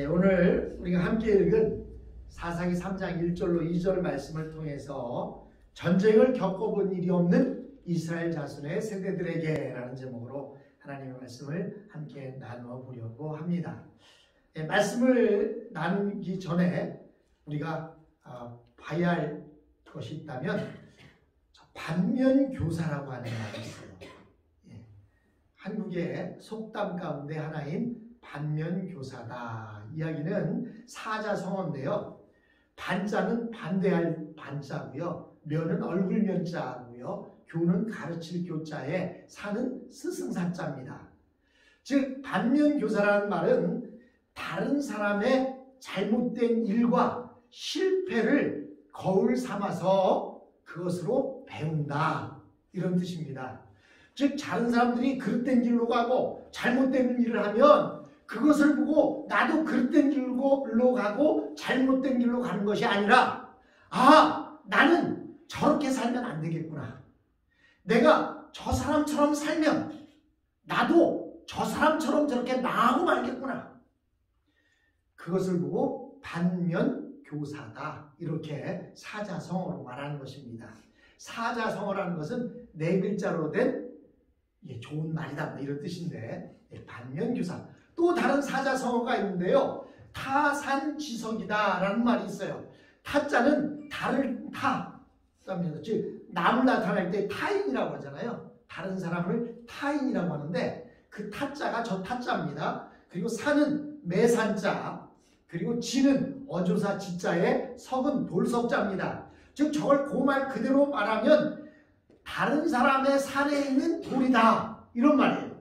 오늘 우리가 함께 읽은 사사기 3장 1절로 2절 말씀을 통해서 전쟁을 겪어본 일이 없는 이스라엘 자손의 세대들에게 라는 제목으로 하나님의 말씀을 함께 나누어 보려고 합니다. 말씀을 나누기 전에 우리가 봐야 할 것이 있다면 반면교사라고 하는 말이 있어요. 한국의 속담 가운데 하나인 반면교사다. 이야기는 사자성어인데요. 반자는 반대할 반자고요. 면은 얼굴 면자고요. 교는 가르칠 교자에 사는 스승사자입니다. 즉 반면교사라는 말은 다른 사람의 잘못된 일과 실패를 거울 삼아서 그것으로 배운다. 이런 뜻입니다. 즉 다른 사람들이 그릇된 길로 가고 잘못된 일을 하면 그것을 보고 나도 그릇된 길로 가고 잘못된 길로 가는 것이 아니라 나는 저렇게 살면 안 되겠구나. 내가 저 사람처럼 살면 나도 저 사람처럼 저렇게 나아가고 말겠구나. 그것을 보고 반면교사다. 이렇게 사자성어로 말하는 것입니다. 사자성어라는 것은 네 글자로 된 좋은 말이다 이런 뜻인데 반면교사. 또 다른 사자성어가 있는데요. 타산지석이다 라는 말이 있어요. 타자는 다른 타입니다. 즉 남을 나타낼 때 타인이라고 하잖아요. 다른 사람을 타인이라고 하는데 그 타자가 저 타자입니다. 그리고 산은 매산자, 그리고 지는 어조사 지자에 석은 돌석자입니다. 즉 저걸 그 말 그대로 말하면 다른 사람의 산에 있는 돌이다 이런 말이에요.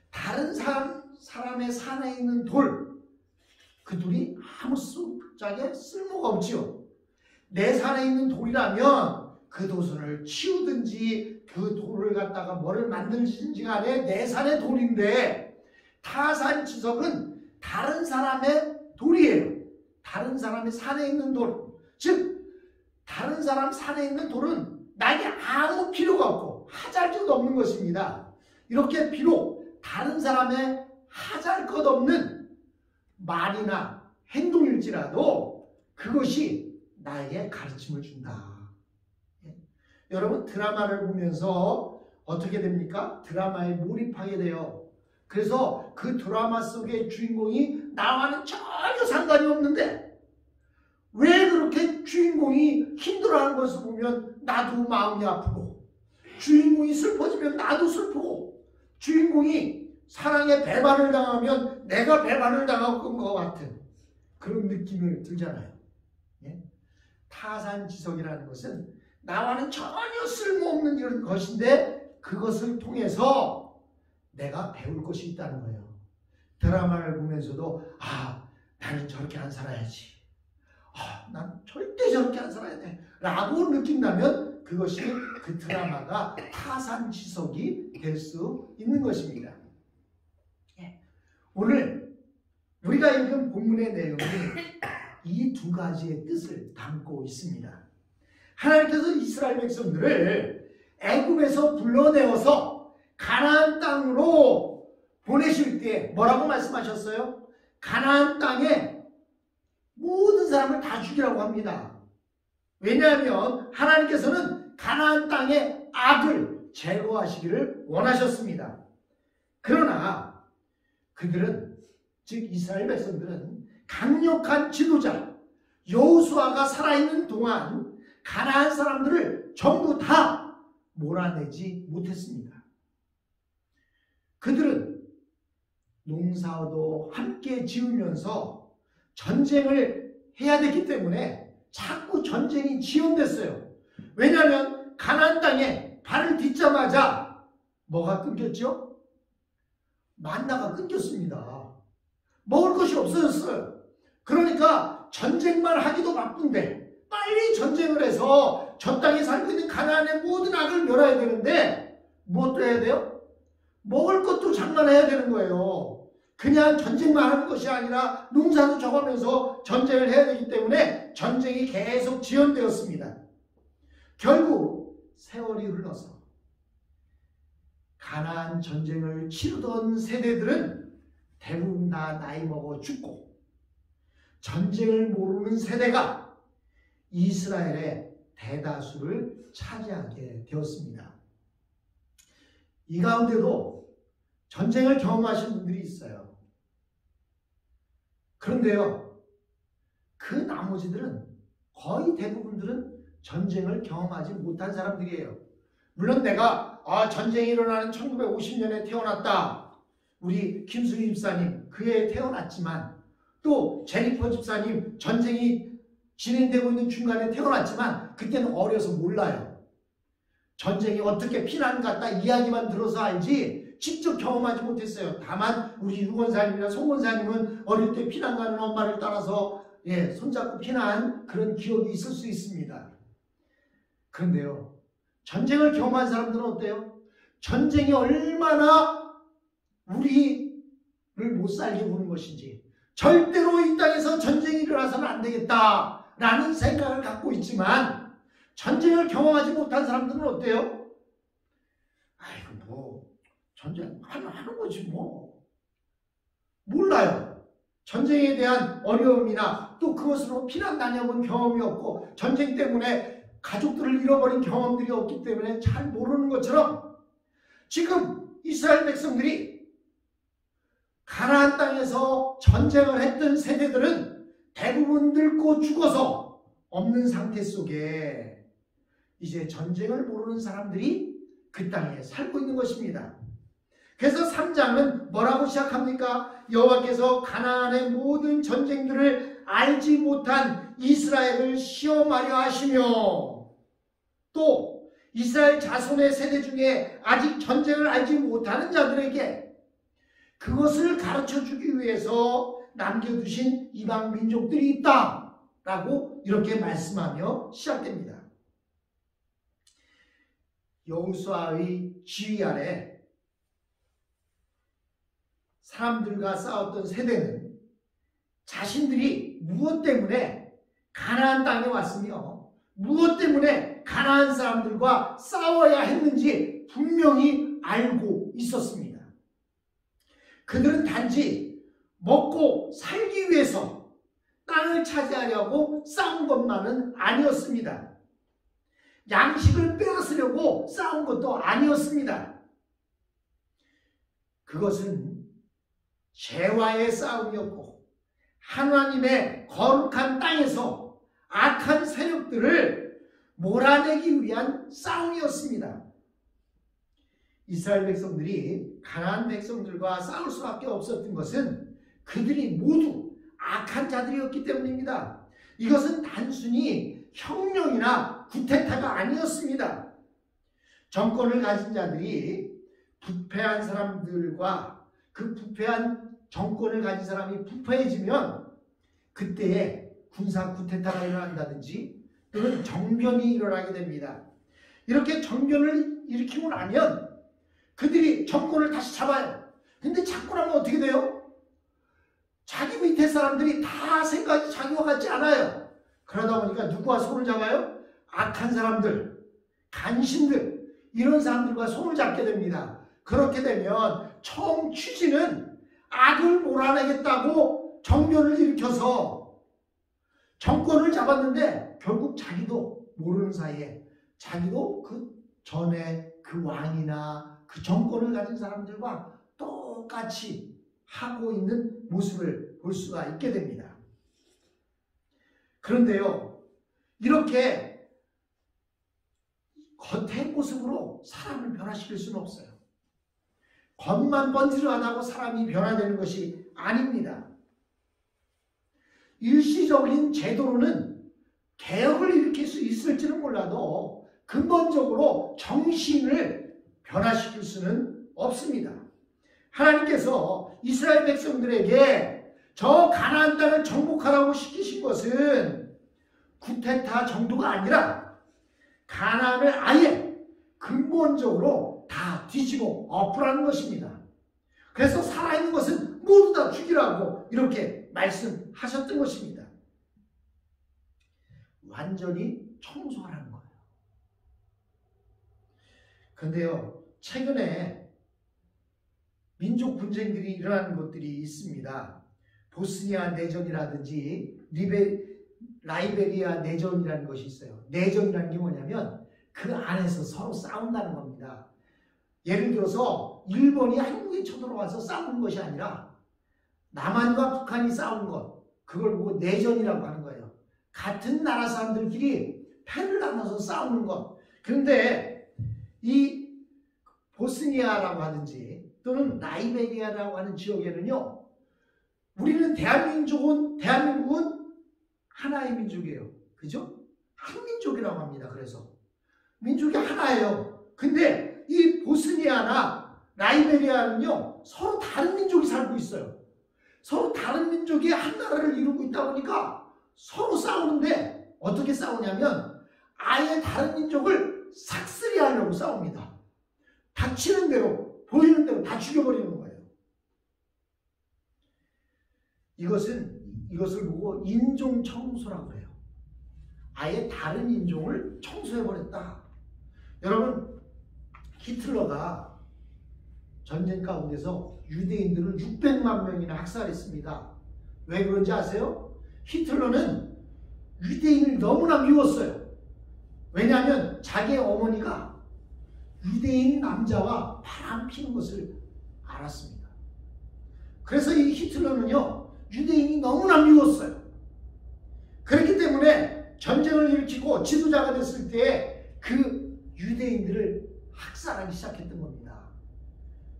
다른 사람의 산에 있는 돌, 그 돌이 아무 짝에 쓸모가 없지요. 내 산에 있는 돌이라면 그 돌을 치우든지 그 돌을 갖다가 뭐를 만들든지 간에 내 산의 돌인데 타산지석은 다른 사람의 돌이에요. 다른 사람의 산에 있는 돌. 즉 다른 사람 산에 있는 돌은 나에게 아무 필요가 없고 하잘것 없는 것입니다. 이렇게 비록 다른 사람의 하잘것 말이나 행동일지라도 그것이 나에게 가르침을 준다. 여러분 드라마를 보면서 어떻게 됩니까? 드라마에 몰입하게 돼요. 그래서 그 드라마 속의 주인공이 나와는 전혀 상관이 없는데 왜 그렇게 주인공이 힘들어하는 것을 보면 나도 마음이 아프고, 주인공이 슬퍼지면 나도 슬프고, 주인공이 사랑에 배반을 당하면 내가 배반을 당한 것 같은 그런 느낌이 들잖아요. 타산지석이라는 것은 나와는 전혀 쓸모없는 이런 것인데 그것을 통해서 내가 배울 것이 있다는 거예요. 드라마를 보면서도 나는 저렇게 안 살아야지. 난 절대 저렇게 안 살아야 돼 라고 느낀다면 그것이 그 드라마가 타산지석이 될 수 있는 것입니다. 오늘 우리가 읽은 본문의 내용이 이 두 가지의 뜻을 담고 있습니다. 하나님께서 이스라엘 백성들을 애굽에서 불러내어서 가나안 땅으로 보내실 때 뭐라고 말씀하셨어요? 가나안 땅에 모든 사람을 다 죽이라고 합니다. 왜냐하면 하나님께서는 가나안 땅의 악을 제거하시기를 원하셨습니다. 그러나 그들은, 즉 이스라엘 백성들은 강력한 지도자 여호수아가 살아있는 동안 가나안 사람들을 전부 다 몰아내지 못했습니다. 그들은 농사도 함께 지으면서 전쟁을 해야 됐기 때문에 자꾸 전쟁이 지연됐어요. 왜냐하면 가나안 땅에 발을 딛자마자 뭐가 끊겼죠? 만나가 끊겼습니다. 먹을 것이 없어졌어요. 그러니까 전쟁만 하기도 바쁜데 빨리 전쟁을 해서 저 땅에 살고 있는 가나안의 모든 악을 멸해야 되는데 무엇도 해야 돼요? 먹을 것도 장만해야 되는 거예요. 그냥 전쟁만 하는 것이 아니라 농사도 적으면서 전쟁을 해야 되기 때문에 전쟁이 계속 지연되었습니다. 결국 세월이 흘러서 가나안 전쟁을 치르던 세대들은 대부분 다 나이 먹어 죽고 전쟁을 모르는 세대가 이스라엘의 대다수를 차지하게 되었습니다. 이 가운데도 전쟁을 경험하신 분들이 있어요. 그런데요, 그 나머지들은 거의 대부분들은 전쟁을 경험하지 못한 사람들이에요. 물론 내가 전쟁이 일어나는 1950년에 태어났다. 우리 김수희 집사님 그 해에 태어났지만, 또 제니퍼 집사님 전쟁이 진행되고 있는 중간에 태어났지만 그때는 어려서 몰라요. 전쟁이 어떻게 피난 갔다 이야기만 들어서 알지 직접 경험하지 못했어요. 다만 우리 유권사님이나 송권사님은 어릴 때 피난 가는 엄마를 따라서 손잡고 피난 그런 기억이 있을 수 있습니다. 그런데요, 전쟁을 경험한 사람들은 어때요? 전쟁이 얼마나 우리를 못 살게 구는 것인지, 절대로 이 땅에서 전쟁이 일어나서는 안 되겠다라는 생각을 갖고 있지만, 전쟁을 경험하지 못한 사람들은 어때요? 아이고 뭐 전쟁 하는 거지 뭐. 몰라요. 전쟁에 대한 어려움이나 또 그것으로 피난 다녀본 경험이 없고 전쟁 때문에 가족들을 잃어버린 경험들이 없기 때문에 잘 모르는 것처럼, 지금 이스라엘 백성들이 가나안 땅에서 전쟁을 했던 세대들은 대부분 늙고 죽어서 없는 상태 속에 이제 전쟁을 모르는 사람들이 그 땅에 살고 있는 것입니다. 그래서 3장은 뭐라고 시작합니까? 여호와께서 가나안의 모든 전쟁들을 알지 못한 이스라엘을 시험하려 하시며, 또 이스라엘 자손의 세대 중에 아직 전쟁을 알지 못하는 자들에게 그것을 가르쳐주기 위해서 남겨두신 이방 민족들이 있다라고 이렇게 말씀하며 시작됩니다. 여호수아의 지휘 아래 사람들과 싸웠던 세대는 자신들이 무엇 때문에 가나안 땅에 왔으며 무엇 때문에 가나안 사람들과 싸워야 했는지 분명히 알고 있었습니다. 그들은 단지 먹고 살기 위해서 땅을 차지하려고 싸운 것만은 아니었습니다. 양식을 빼앗으려고 싸운 것도 아니었습니다. 그것은 죄와의 싸움이었고 하나님의 거룩한 땅에서 악한 세력들을 몰아내기 위한 싸움이었습니다. 이스라엘 백성들이 가나안 백성들과 싸울 수밖에 없었던 것은 그들이 모두 악한 자들이었기 때문입니다. 이것은 단순히 혁명이나 구테타가 아니었습니다. 정권을 가진 자들이 부패한 사람들과 그 부패한 정권을 가진 사람이 부패해지면 그때에 군사 구테타가 일어난다든지 또는 정변이 일어나게 됩니다. 이렇게 정변을 일으키고 나면 그들이 정권을 다시 잡아요. 근데 잡고 나면 어떻게 돼요? 자기 밑에 사람들이 다 생각이 자기와 같지 않아요. 그러다 보니까 누구와 손을 잡아요? 악한 사람들, 간신들, 이런 사람들과 손을 잡게 됩니다. 그렇게 되면 처음 취지는 악을 몰아내겠다고 정변을 일으켜서 정권을 잡았는데 결국 자기도 모르는 사이에 자기도 그 전에 그 왕이나 그 정권을 가진 사람들과 똑같이 하고 있는 모습을 볼 수가 있게 됩니다. 그런데요, 이렇게 겉의 모습으로 사람을 변화시킬 수는 없어요. 겉만 번지르하다고 사람이 변화되는 것이 아닙니다. 일시적인 제도로는 개혁을 일으킬 수 있을지는 몰라도 근본적으로 정신을 변화시킬 수는 없습니다. 하나님께서 이스라엘 백성들에게 저 가나안 땅을 정복하라고 시키신 것은 구테타 정도가 아니라 가나안을 아예 근본적으로 다 뒤집어 엎으라는 것입니다. 그래서 살아있는 것은 모두 다 죽이라고 이렇게 말씀하셨던 것입니다. 완전히 청소하라는 거예요. 그런데요, 최근에 민족 분쟁들이 일어나는 것들이 있습니다. 보스니아 내전이라든지 라이베리아 내전이라는 것이 있어요. 내전이라는 게 뭐냐면 그 안에서 서로 싸운다는 겁니다. 예를 들어서 일본이 한국에 쳐들어와서 싸우는 것이 아니라 남한과 북한이 싸우는 것, 그걸 보고 내전이라고 하는 거예요. 같은 나라 사람들끼리 패를 나눠서 싸우는 것. 그런데 이 보스니아라고 하든지 또는 라이베리아라고 하는 지역에는요, 우리는 대한민국은 하나의 민족이에요. 그죠? 한민족이라고 합니다. 그래서 민족이 하나예요. 근데 이 보스니아나 라이베리아는요, 서로 다른 민족이 살고 있어요. 서로 다른 민족이 한 나라를 이루고 있다 보니까 서로 싸우는데 어떻게 싸우냐면 아예 다른 민족을 삭슬이 하려고 싸웁니다. 닥치는 대로, 보이는 대로 다 죽여버리는 거예요. 이것을 보고 인종 청소라고 해요. 아예 다른 인종을 청소해버렸다. 여러분, 히틀러가 전쟁 가운데서 유대인들을 600만 명이나 학살했습니다. 왜 그런지 아세요? 히틀러는 유대인을 너무나 미웠어요. 왜냐하면 자기의 어머니가 유대인 남자와 바람 피는 것을 알았습니다. 그래서 이 히틀러는요, 유대인이 너무나 미웠어요. 그렇기 때문에 전쟁을 일으키고 지도자가 됐을 때 그 유대인들을 학살하기 시작했던 겁니다.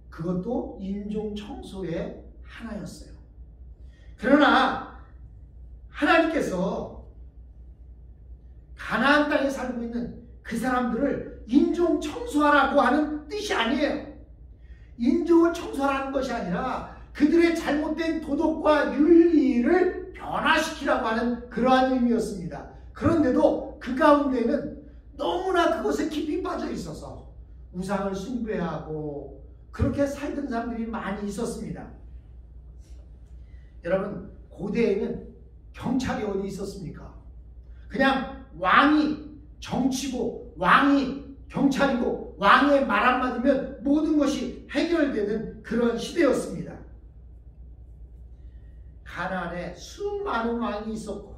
그것도 인종 청소의 하나였어요. 그러나 하나님께서 가나안 땅에 살고 있는 그 사람들을 인종 청소하라고 하는 뜻이 아니에요. 인종을 청소하라는 것이 아니라 그들의 잘못된 도덕과 윤리를 변화시키라고 하는 그러한 의미였습니다. 그런데도 그 가운데는 너무나 그것에 깊이 빠져 있어서 우상을 숭배하고 그렇게 살던 사람들이 많이 있었습니다. 여러분, 고대에는 경찰이 어디 있었습니까? 그냥 왕이 정치고 왕이 경찰이고 왕의 말 한마디면 모든 것이 해결되는 그런 시대였습니다. 가나안에 수많은 왕이 있었고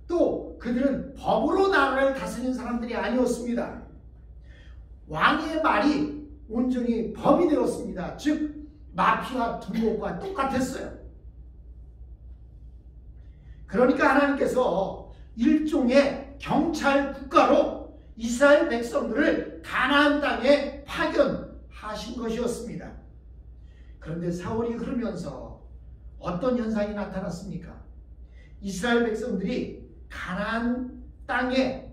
또 그들은 법으로 나라를 다스리는 사람들이 아니었습니다. 왕의 말이 온전히 법이 되었습니다. 즉 마피아 등록과 똑같았어요. 그러니까 하나님께서 일종의 경찰 국가로 이스라엘 백성들을 가나안 땅에 파견하신 것이었습니다. 그런데 세월이 흐르면서 어떤 현상이 나타났습니까? 이스라엘 백성들이 가나안 땅의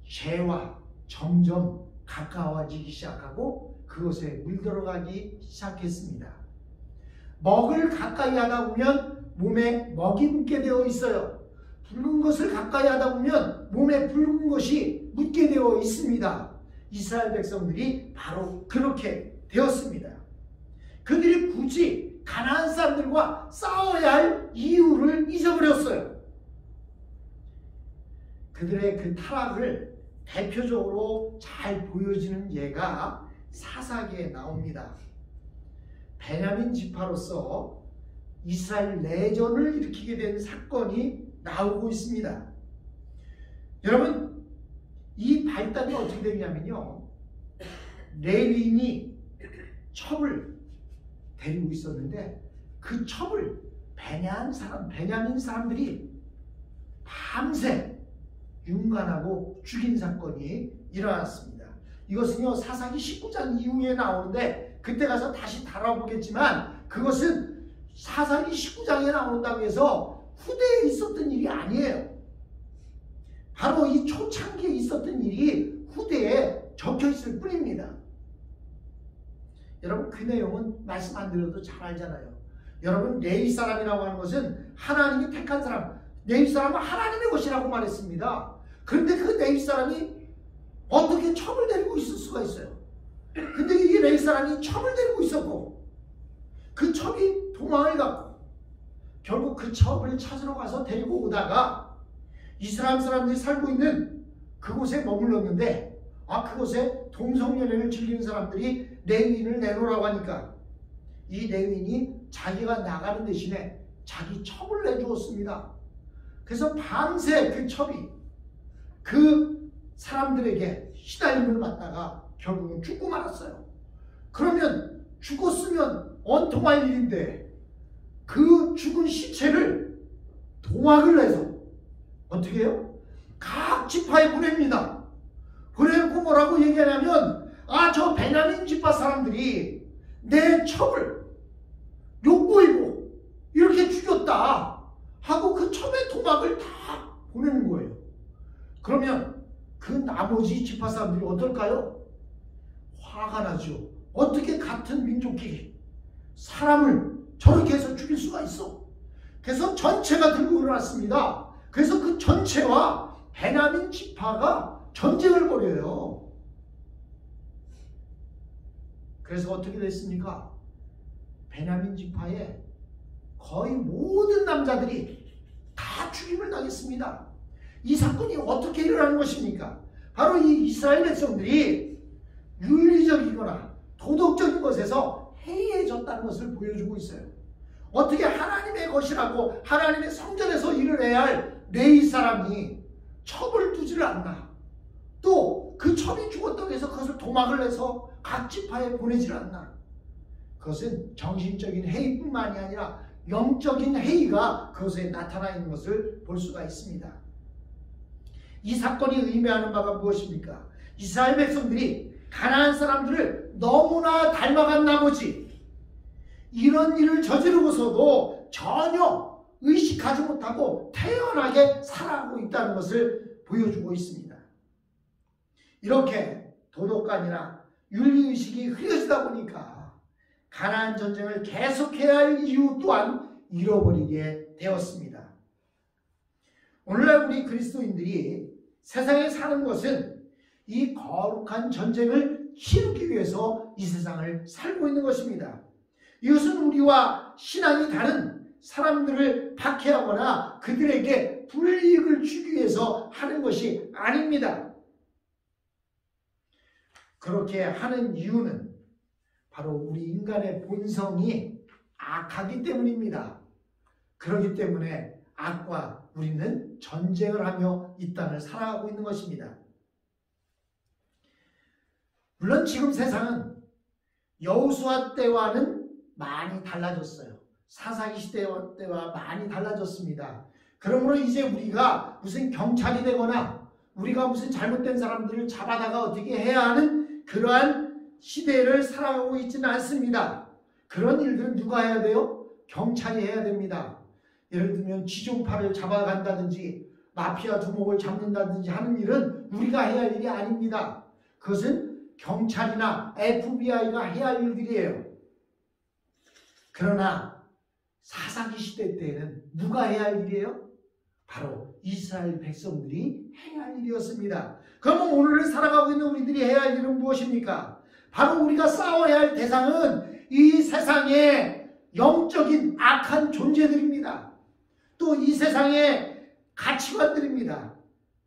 죄와 점점 가까워지기 시작하고 그것에 물들어가기 시작했습니다. 먹을 가까이 하다 보면 몸에 먹이 묻게 되어 있어요. 붉은 것을 가까이 하다 보면 몸에 붉은 것이 묻게 되어 있습니다. 이스라엘 백성들이 바로 그렇게 되었습니다. 그들이 굳이 가나안 사람들과 싸워야 할 이유를 잊어버렸어요. 그들의 그 타락을 대표적으로 잘 보여지는 예가 사사기에 나옵니다. 베냐민 지파로서 이스라엘 내전을 일으키게 된 사건이 나오고 있습니다. 여러분, 이 발단이 어떻게 되냐면요, 레위인이 첩을 데리고 있었는데 그 첩을 베냐민 사람들이 밤새 윤관하고 죽인 사건이 일어났습니다. 이것은요, 사사기 19장 이후에 나오는데 그때 가서 다시 다뤄보겠지만 그것은 사사기 19장에 나온다고 해서 후대에 있었던 일이 아니에요. 바로 이 초창기에 있었던 일이 후대에 적혀있을 뿐입니다. 여러분, 그 내용은 말씀 안 드려도 잘 알잖아요. 여러분, 레위 사람이라고 하는 것은 하나님이 택한 사람, 레위 사람은 하나님의 것이라고 말했습니다. 그런데 그 레위 사람이 어떻게 첩을 데리고 있을 수가 있어요? 근데 이 레위 사람이 첩을 데리고 있었고 그 첩이 도망을 갔고 결국 그 첩을 찾으러 가서 데리고 오다가 이스라엘 사람들이 살고 있는 그곳에 머물렀는데 그곳에 동성연애를 즐기는 사람들이 레위인을 내놓으라고 하니까 이 레위인이 자기가 나가는 대신에 자기 첩을 내주었습니다. 그래서 밤새 그 첩이 그 사람들에게 시달림을 받다가 결국은 죽고 말았어요. 그러면 죽었으면 원통할 일인데 그 죽은 시체를 동학을 내서 어떻게 해요? 각 지파에 보냅니다. 보내고 뭐라고 얘기하냐면 저 베냐민 지파 사람들이 내 첩을 욕보이고 이렇게 죽였다 하고 그 첩의 동학을 다 보내는 거예요. 그러면 그 나머지 지파 사람들이 어떨까요? 화가 나죠. 어떻게 같은 민족끼리 사람을 저렇게 해서 죽일 수가 있어? 그래서 전체가 들고 일어났습니다. 그래서 그 전체와 베냐민 지파가 전쟁을 벌여요. 그래서 어떻게 됐습니까? 베냐민 지파의 거의 모든 남자들이 다 죽임을 당했습니다. 이 사건이 어떻게 일어나는 것입니까? 바로 이 이스라엘 백성들이 윤리적이거나 도덕적인 것에서 해이해졌다는 것을 보여주고 있어요. 어떻게 하나님의 것이라고 하나님의 성전에서 일을 해야 할 레위 사람이 첩을 두지를 않나. 또 그 첩이 죽었다고 해서 그것을 도막을 내서 각 지파에 보내지를 않나. 그것은 정신적인 해이뿐만이 아니라 영적인 해이가 그것에 나타나 있는 것을 볼 수가 있습니다. 이 사건이 의미하는 바가 무엇입니까? 이스라엘 백성들이 가나안 사람들을 너무나 닮아간 나머지 이런 일을 저지르고서도 전혀 의식하지 못하고 태연하게 살아가고 있다는 것을 보여주고 있습니다. 이렇게 도덕관이나 윤리의식이 흐려지다 보니까 가나안 전쟁을 계속해야 할 이유 또한 잃어버리게 되었습니다. 오늘날 우리 그리스도인들이 세상에 사는 것은 이 거룩한 전쟁을 치르기 위해서 이 세상을 살고 있는 것입니다. 이것은 우리와 신앙이 다른 사람들을 박해하거나 그들에게 불이익을 주기 위해서 하는 것이 아닙니다. 그렇게 하는 이유는 바로 우리 인간의 본성이 악하기 때문입니다. 그렇기 때문에 악과 우리는 전쟁을 하며 이 땅을 살아가고 있는 것입니다. 물론 지금 세상은 여호수아 때와는 많이 달라졌어요. 사사기 시대 때와 많이 달라졌습니다. 그러므로 이제 우리가 무슨 경찰이 되거나 우리가 무슨 잘못된 사람들을 잡아다가 어떻게 해야 하는 그러한 시대를 살아가고 있지는 않습니다. 그런 일들은 누가 해야 돼요? 경찰이 해야 됩니다. 예를 들면 지존파를 잡아간다든지 마피아 두목을 잡는다든지 하는 일은 우리가 해야 할 일이 아닙니다. 그것은 경찰이나 FBI가 해야 할 일들이에요. 그러나 사사기 시대 때에는 누가 해야 할 일이에요? 바로 이스라엘 백성들이 해야 할 일이었습니다. 그러면 오늘을 살아가고 있는 우리들이 해야 할 일은 무엇입니까? 바로 우리가 싸워야 할 대상은 이 세상의 영적인 악한 존재들입니다. 또 이 세상의 가치관들입니다.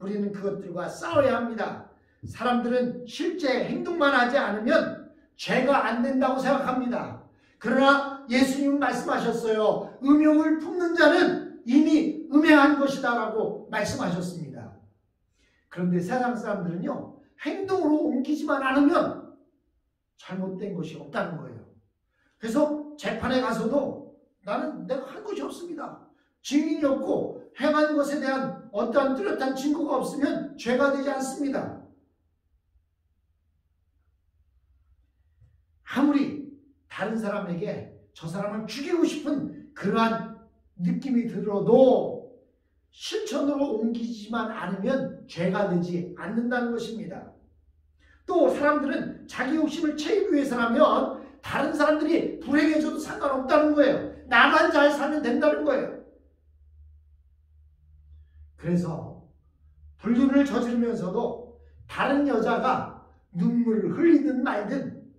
우리는 그것들과 싸워야 합니다. 사람들은 실제 행동만 하지 않으면 죄가 안 된다고 생각합니다. 그러나 예수님은 말씀하셨어요. 음욕을 품는 자는 이미 음행한 것이다 라고 말씀하셨습니다. 그런데 세상 사람들은요, 행동으로 옮기지만 않으면 잘못된 것이 없다는 거예요. 그래서 재판에 가서도 나는 내가 한 것이 없습니다. 증인이 없고 행한 것에 대한 어떠한 뚜렷한 증거가 없으면 죄가 되지 않습니다. 아무리 다른 사람에게 저 사람을 죽이고 싶은 그러한 느낌이 들어도 실천으로 옮기지만 않으면 죄가 되지 않는다는 것입니다. 또 사람들은 자기 욕심을 채우기 위해서라면 다른 사람들이 불행해져도 상관없다는 거예요. 나만 잘 살면 된다는 거예요. 그래서 불륜을 저지르면서도 다른 여자가 눈물을 흘리든 말든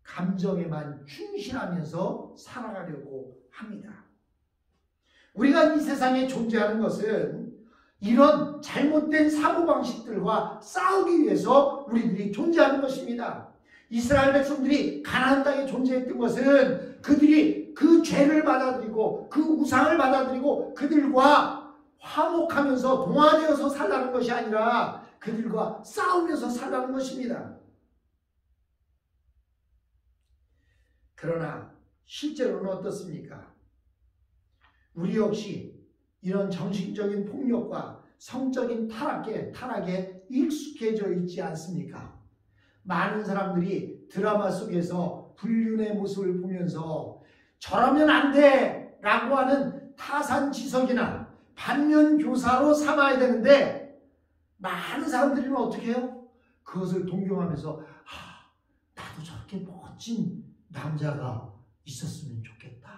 감정에만 충실하면서 살아가려고 합니다. 우리가 이 세상에 존재하는 것은 이런 잘못된 사고방식들과 싸우기 위해서 우리들이 존재하는 것입니다. 이스라엘 백성들이 가나안 땅에 존재했던 것은 그들이 그 죄를 받아들이고 그 우상을 받아들이고 그들과 화목하면서 동화되어서 살라는 것이 아니라 그들과 싸우면서 살라는 것입니다. 그러나 실제로는 어떻습니까? 우리 역시 이런 정신적인 폭력과 성적인 타락에 익숙해져 있지 않습니까? 많은 사람들이 드라마 속에서 불륜의 모습을 보면서 저러면 안 돼! 라고 하는 타산지석이나 반면교사로 삼아야 되는데 많은 사람들은 어떻게 해요? 그것을 동경하면서 나도 저렇게 멋진 남자가 있었으면 좋겠다.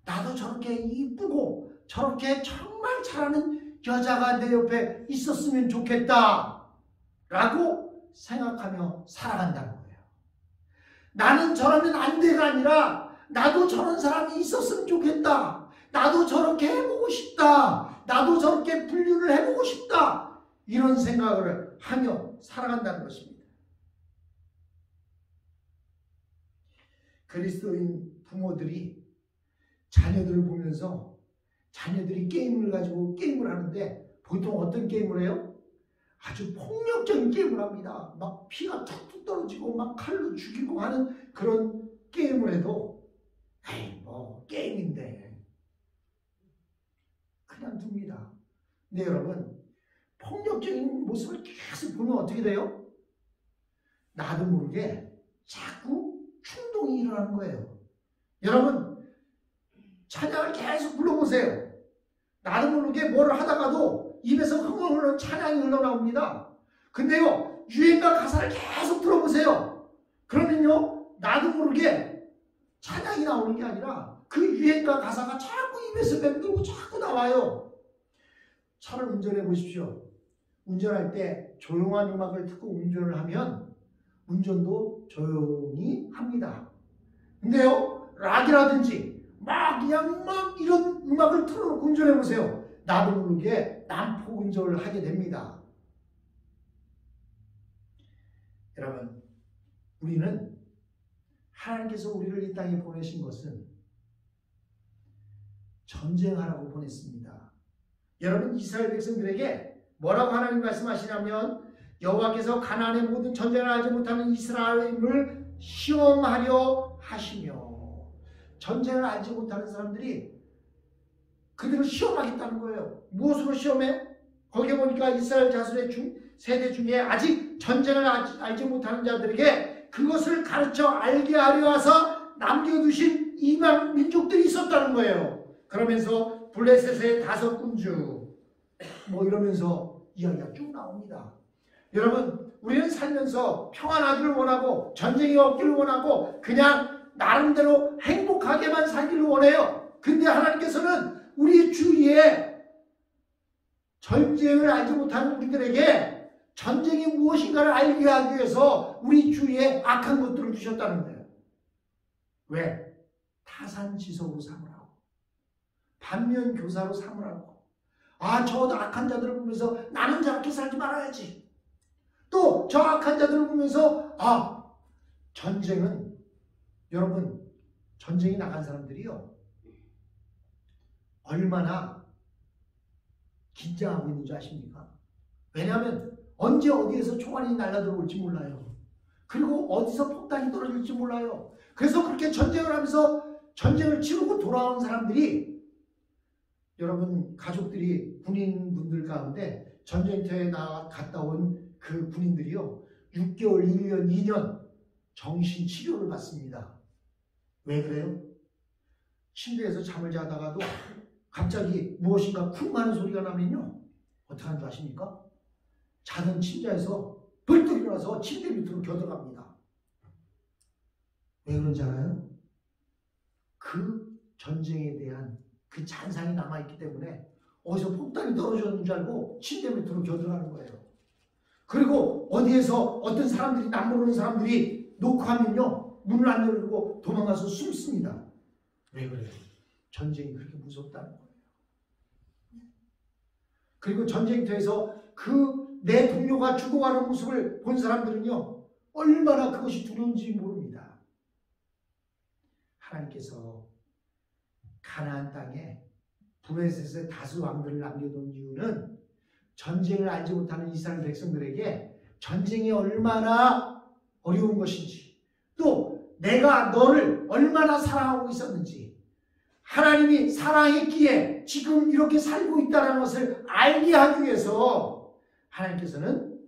나도 저렇게 이쁘고 저렇게 정말 잘하는 여자가 내 옆에 있었으면 좋겠다 라고 생각하며 살아간다는 거예요. 나는 저러면 안 돼가 아니라 나도 저런 사람이 있었으면 좋겠다. 나도 저렇게 해보고 싶다. 나도 저렇게 불륜을 해보고 싶다. 이런 생각을 하며 살아간다는 것입니다. 그리스도인 부모들이 자녀들을 보면서 자녀들이 게임을 가지고 게임을 하는데 보통 어떤 게임을 해요? 아주 폭력적인 게임을 합니다. 막 피가 툭툭 떨어지고 막 칼로 죽이고 하는 그런 게임을 해도 에이 뭐 게임인데 그냥 둡니다. 근데 여러분 폭력적인 모습을 계속 보면 어떻게 돼요? 나도 모르게 자꾸 충동이 일어나는 거예요. 여러분 찬양을 계속 불러보세요. 나도 모르게 뭐를 하다가도 입에서 흥얼흥얼 찬양이 흘러나옵니다. 근데요 유행가 가사를 계속 들어보세요. 그러면요 나도 모르게 찬양이 나오는 게 아니라 그 유행가 가사가 자꾸 입에서 맴돌고 자꾸 나와요. 차를 운전해 보십시오. 운전할 때 조용한 음악을 듣고 운전을 하면 운전도 조용히 합니다. 근데요 락이라든지 막 이런 음악을 틀어놓고 운전해 보세요. 나도 모르게 난폭 운전을 하게 됩니다. 여러분 우리는 하나님께서 우리를 이 땅에 보내신 것은 전쟁하라고 보냈습니다. 여러분 이스라엘 백성들에게 뭐라고 하나님 말씀하시냐면 여호와께서 가나안의 모든 전쟁을 알지 못하는 이스라엘을 시험하려 하시며 전쟁을 알지 못하는 사람들이 그들을 시험하겠다는 거예요. 무엇으로 시험해? 거기에 보니까 이스라엘 자손의 세대 중에 아직 전쟁을 알지 못하는 자들에게 그것을 가르쳐 알게 하려 해서 남겨두신 이방 민족들이 있었다는 거예요. 그러면서 블레셋의 5 군주 뭐 이러면서 이야기가 쭉 나옵니다. 여러분 우리는 살면서 평안하기를 원하고 전쟁이 없기를 원하고 그냥 나름대로 행복하게만 살기를 원해요. 근데 하나님께서는 우리 주위에 전쟁을 알지 못하는 우리들에게 전쟁이 무엇인가를 알게 하기 위해서 우리 주위에 악한 것들을 주셨다는 거예요. 왜? 타산지석으로 삼으라고. 반면교사로 삼으라고. 저 악한 자들을 보면서 나는 저렇게 살지 말아야지. 또 저 악한 자들을 보면서 전쟁은 여러분 전쟁이 나간 사람들이요 얼마나 긴장하고 있는 줄 아십니까? 왜냐하면 언제 어디에서 총알이 날아들어올지 몰라요. 그리고 어디서 폭탄이 떨어질지 몰라요. 그래서 그렇게 전쟁을 하면서 전쟁을 치르고 돌아온 사람들이 여러분 가족들이 군인분들 가운데 전쟁터에 갔다 온 그 군인들이요 6개월, 1년, 2년 정신치료를 받습니다. 왜 그래요? 침대에서 잠을 자다가도 갑자기 무엇인가 쿵 하는 소리가 나면요 어떻게 하는 줄 아십니까? 자던 침대에서 벌떡 일어나서 침대 밑으로 겨들어갑니다. 왜 그런지 알아요? 그 전쟁에 대한 그 잔상이 남아있기 때문에 어디서 폭탄이 떨어졌는 줄 알고 침대 밑으로 겨들어가는 거예요. 그리고 어디에서 어떤 사람들이 남 모르는 사람들이 녹화하면요 문을 안 열고 도망가서 숨습니다. 왜 그래요? 전쟁이 그렇게 무섭다는 거예요. 그리고 전쟁터에서 그 내 동료가 죽어가는 모습을 본 사람들은요 얼마나 그것이 두려운지 모릅니다. 하나님께서 가나안 땅에 블레셋의 다수 왕들을 남겨둔 이유는 전쟁을 알지 못하는 이스라엘 백성들에게 전쟁이 얼마나 어려운 것인지, 또 내가 너를 얼마나 사랑하고 있었는지, 하나님이 사랑했기에 지금 이렇게 살고 있다는 것을 알게 하기 위해서 하나님께서는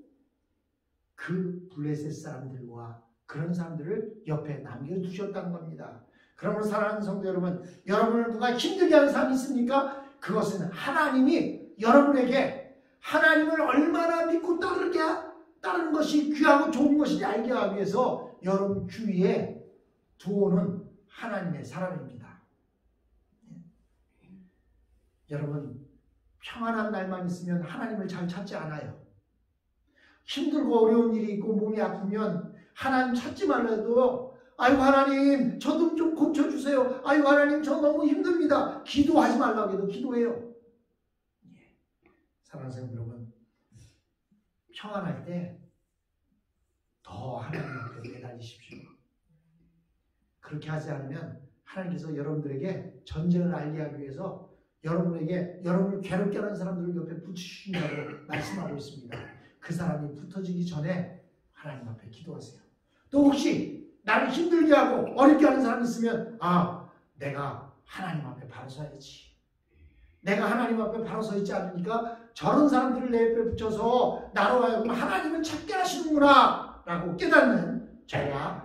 그 블레셋 사람들과 그런 사람들을 옆에 남겨두셨다는 겁니다. 그러므로 사랑하는 성도 여러분, 여러분을 누가 힘들게 하는 사람이 있습니까? 그것은 하나님이 여러분에게 하나님을 얼마나 믿고 따르는 것이 귀하고 좋은 것인지 알게 하기 위해서 여러분 주위에 두어놓은 하나님의 사람입니다. 여러분, 평안한 날만 있으면 하나님을 잘 찾지 않아요. 힘들고 어려운 일이 있고 몸이 아프면 하나님 찾지 말라도 아이고 하나님 저 좀 고쳐주세요. 아이고 하나님 저 너무 힘듭니다. 기도하지 말라고 해도 기도해요. 사랑하는 성도 여러분, 평안할 때 더 하나님 앞에 매달리십시오. 그렇게 하지 않으면 하나님께서 여러분들에게 전쟁을 알게 하기 위해서 여러분을 괴롭게 하는 사람들을 옆에 붙이신다고 말씀하고 있습니다. 그 사람이 붙어지기 전에 하나님 앞에 기도하세요. 또 혹시 나를 힘들게 하고 어렵게 하는 사람이 있으면 내가 하나님 앞에 바로 서야지. 내가 하나님 앞에 바로 서 있지 않으니까 저런 사람들을 내 옆에 붙여서 나로 하여금 하나님을 찾게 하시는구나 라고 깨닫는 저와